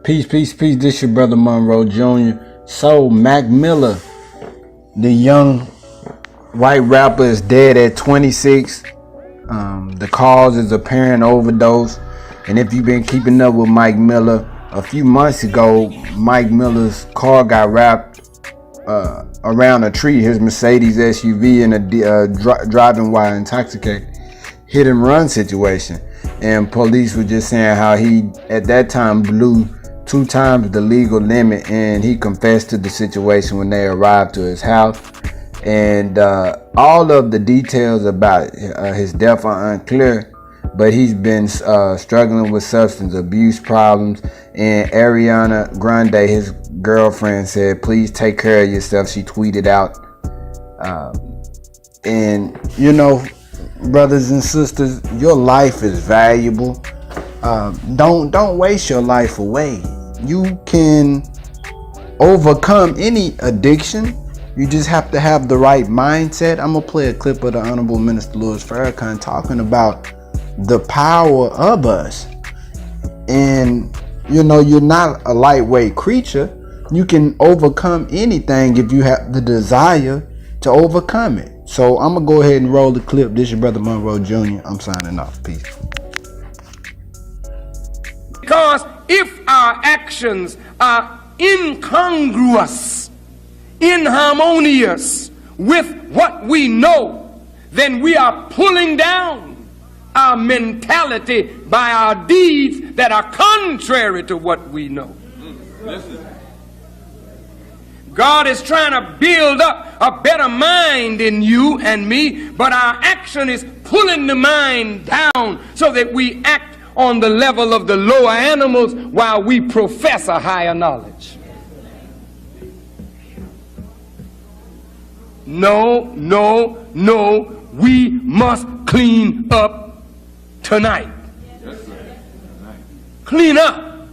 Peace, peace, peace. This your brother Monroe Jr. So Mac Miller, the young white rapper, is dead at 26. The cause is apparent overdose. And if you've been keeping up with Mike Miller, a few months ago, Mike Miller's car got wrapped around a tree. His Mercedes SUV in a driving while intoxicated hit and run situation. And police were just saying how he at that time blew 2 times the legal limit, and he confessed to the situation when they arrived to his house. And all of the details about his death are unclear, but he's been struggling with substance abuse problems. And Ariana Grande, his girlfriend, said, "Please take care of yourself." She tweeted out. And you know, brothers and sisters, your life is valuable. Don't waste your life away. You can overcome any addiction. You just have to have the right mindset. I'm gonna play a clip of the Honorable Minister Louis Farrakhan talking about the power of us. And you know, you're not a lightweight creature. You can overcome anything if you have the desire to overcome it. So I'm gonna go ahead and roll the clip. This is your brother Monroe Jr. I'm signing off. Peace. Because if our actions are incongruous, inharmonious with what we know, then we are pulling down our mentality by our deeds that are contrary to what we know. God is trying to build up a better mind in you and me, but our action is pulling the mind down so that we act on the level of the lower animals while we profess a higher knowledge. No, we must clean up tonight. Clean up.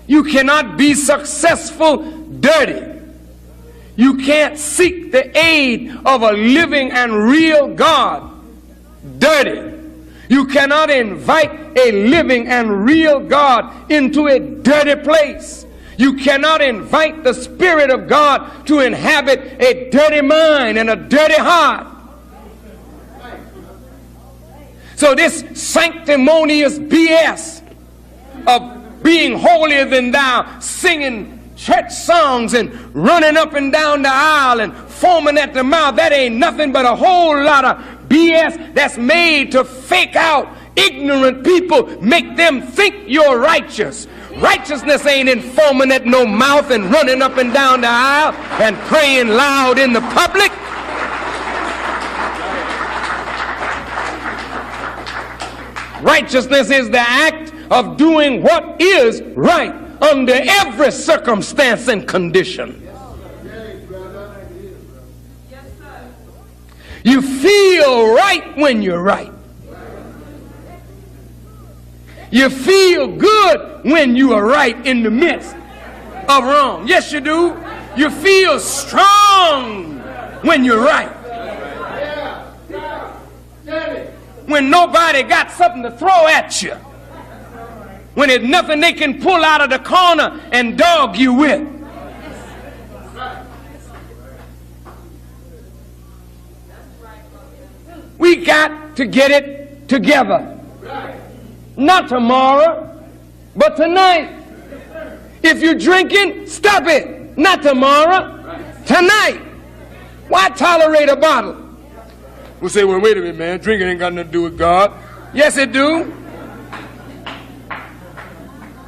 You cannot be successful dirty. You can't seek the aid of a living and real God dirty. You cannot invite a living and real God into a dirty place. You cannot invite the Spirit of God to inhabit a dirty mind and a dirty heart. So this sanctimonious BS of being holier than thou, singing church songs and running up and down the aisle and foaming at the mouth, that ain't nothing but a whole lot of BS that's made to fake out ignorant people, make them think you're righteous. Righteousness ain't in foaming at no mouth and running up and down the aisle and praying loud in the public. Righteousness is the act of doing what is right under every circumstance and condition. You feel right when you're right. You feel good when you are right in the midst of wrong. Yes, you do. You feel strong when you're right. When nobody got something to throw at you. When there's nothing they can pull out of the corner and dog you with. We got to get it together. Not tomorrow, but tonight. If you're drinking, stop it. Not tomorrow, tonight. Why tolerate a bottle? We'll say, well, wait a minute, man. Drinking ain't got nothing to do with God. Yes, it do.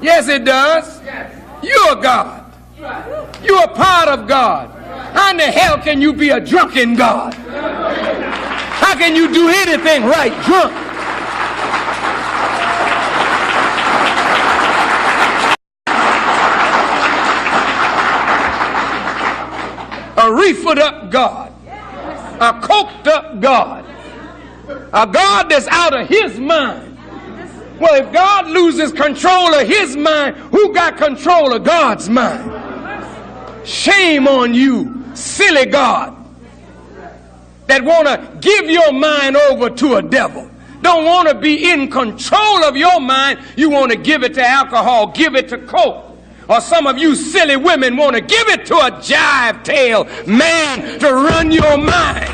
Yes, it does. You're God. You're a part of God. How in the hell can you be a drunken God? How can you do anything right drunk? A reefered up God, a coked up God, a God that's out of his mind. Well, if God loses control of his mind, who got control of God's mind? Shame on you, silly God, that want to give your mind over to a devil. don't want to be in control of your mind. You want to give it to alcohol, give it to coke. Or some of you silly women want to give it to a jive tail man to run your mind.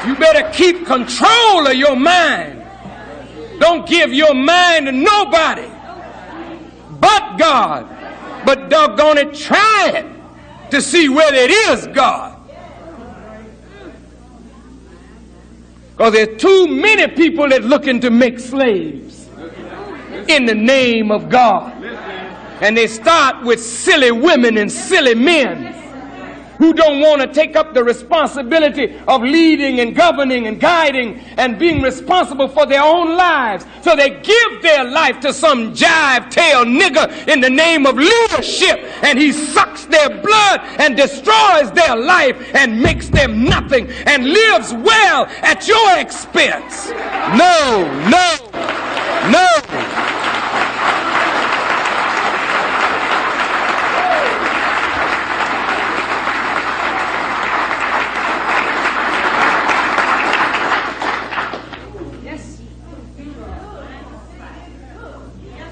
You better keep control of your mind. Don't give your mind to nobody but God. But doggone it, try it to see whether it is God. Because there's too many people that looking to make slaves in the name of God. And they start with silly women and silly men who don't want to take up the responsibility of leading and governing and guiding and being responsible for their own lives. So they give their life to some jive-tail nigger in the name of leadership, and he sucks their blood and destroys their life and makes them nothing and lives well at your expense. No, no, no.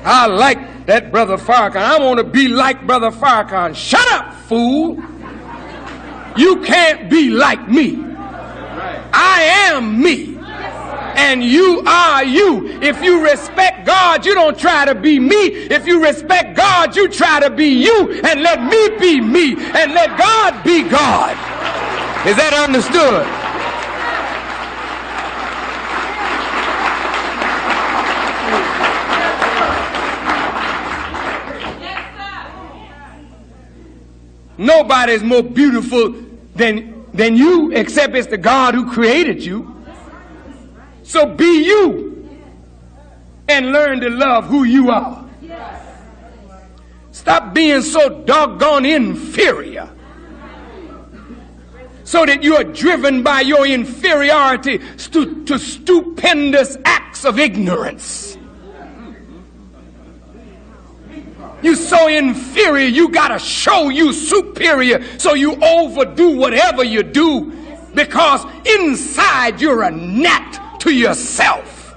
I like that Brother Farrakhan. I want to be like Brother Farrakhan. Shut up, fool. You can't be like me. I am me. And you are you. If you respect God, you don't try to be me. If you respect God, you try to be you. And let me be me. And let God be God. Is that understood? Nobody's more beautiful than you, except it's the God who created you. So be you and learn to love who you are. Stop being so doggone inferior so that you are driven by your inferiority to stupendous acts of ignorance. You're so inferior, you got to show you superior, so you overdo whatever you do because inside you're a gnat to yourself.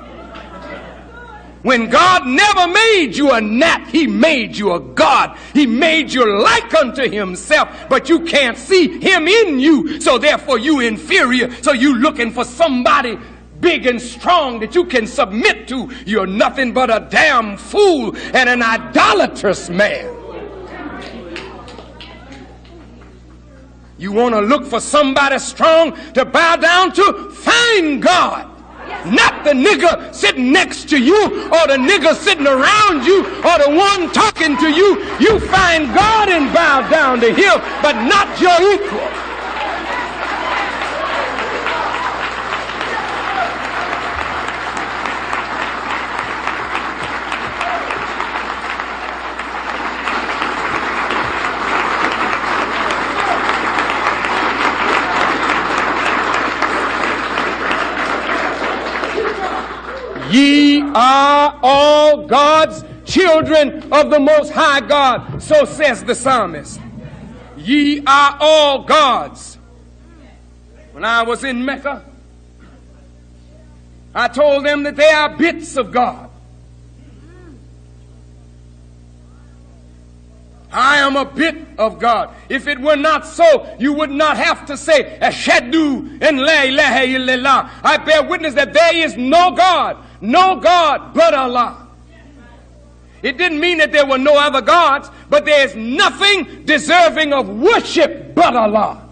When God never made you a gnat, he made you a God. He made you like unto himself, but you can't see him in you, so therefore you inferior, so you looking for somebody big and strong that you can submit to. You're nothing but a damn fool and an idolatrous man. You want to look for somebody strong to bow down to? Find God. Not the nigger sitting next to you or the nigger sitting around you or the one talking to you. You find God and bow down to him, but not your equal. Ye are all God's children of the Most High God, so says the psalmist. Ye are all God's. When I was in Mecca, I told them that they are bits of God. I am a bit of God. If it were not so, you would not have to say, Ashhadu an la ilaha illallah. I bear witness that there is no God but Allah. It didn't mean that there were no other gods, but there is nothing deserving of worship but Allah.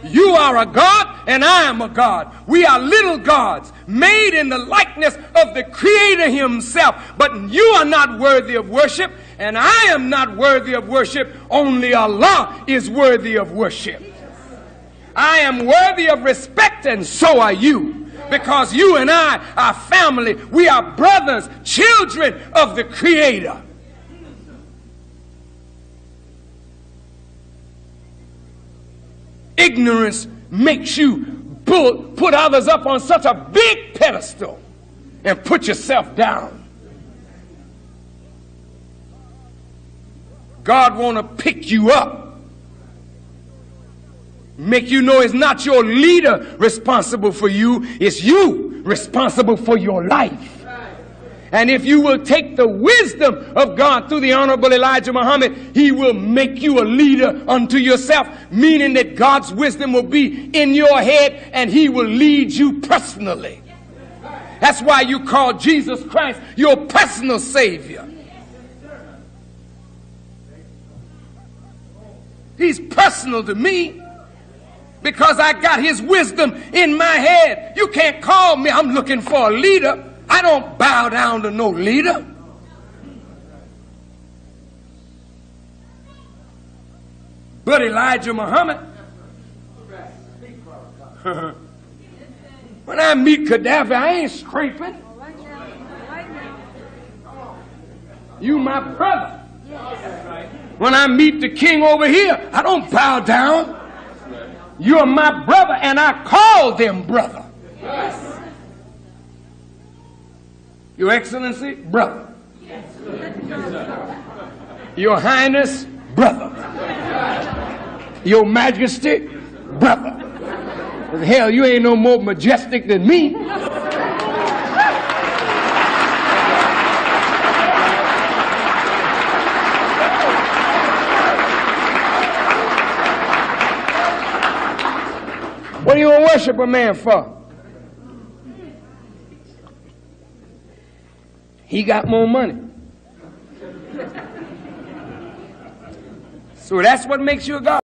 You are a God and I am a God. We are little gods made in the likeness of the Creator himself. But you are not worthy of worship and I am not worthy of worship. Only Allah is worthy of worship. I am worthy of respect and so are you. Because you and I are family. We are brothers, children of the Creator. Ignorance makes you put others up on such a big pedestal and put yourself down. God want to pick you up, make you know it's not your leader responsible for you, it's you responsible for your life. And if you will take the wisdom of God through the Honorable Elijah Muhammad, he will make you a leader unto yourself, meaning that God's wisdom will be in your head and he will lead you personally. That's why you call Jesus Christ your personal Savior. He's personal to me because I got his wisdom in my head. You can't call me, I'm looking for a leader. I don't bow down to no leader. But Elijah Muhammad, when I meet Gaddafi, I ain't scraping. You my brother. When I meet the king over here, I don't bow down. You're my brother, and I call them brother. Your Excellency, brother. Your Highness, brother. Your Majesty, brother. Hell, you ain't no more majestic than me. What do you want to worship a man for? He got more money. So that's what makes you a God.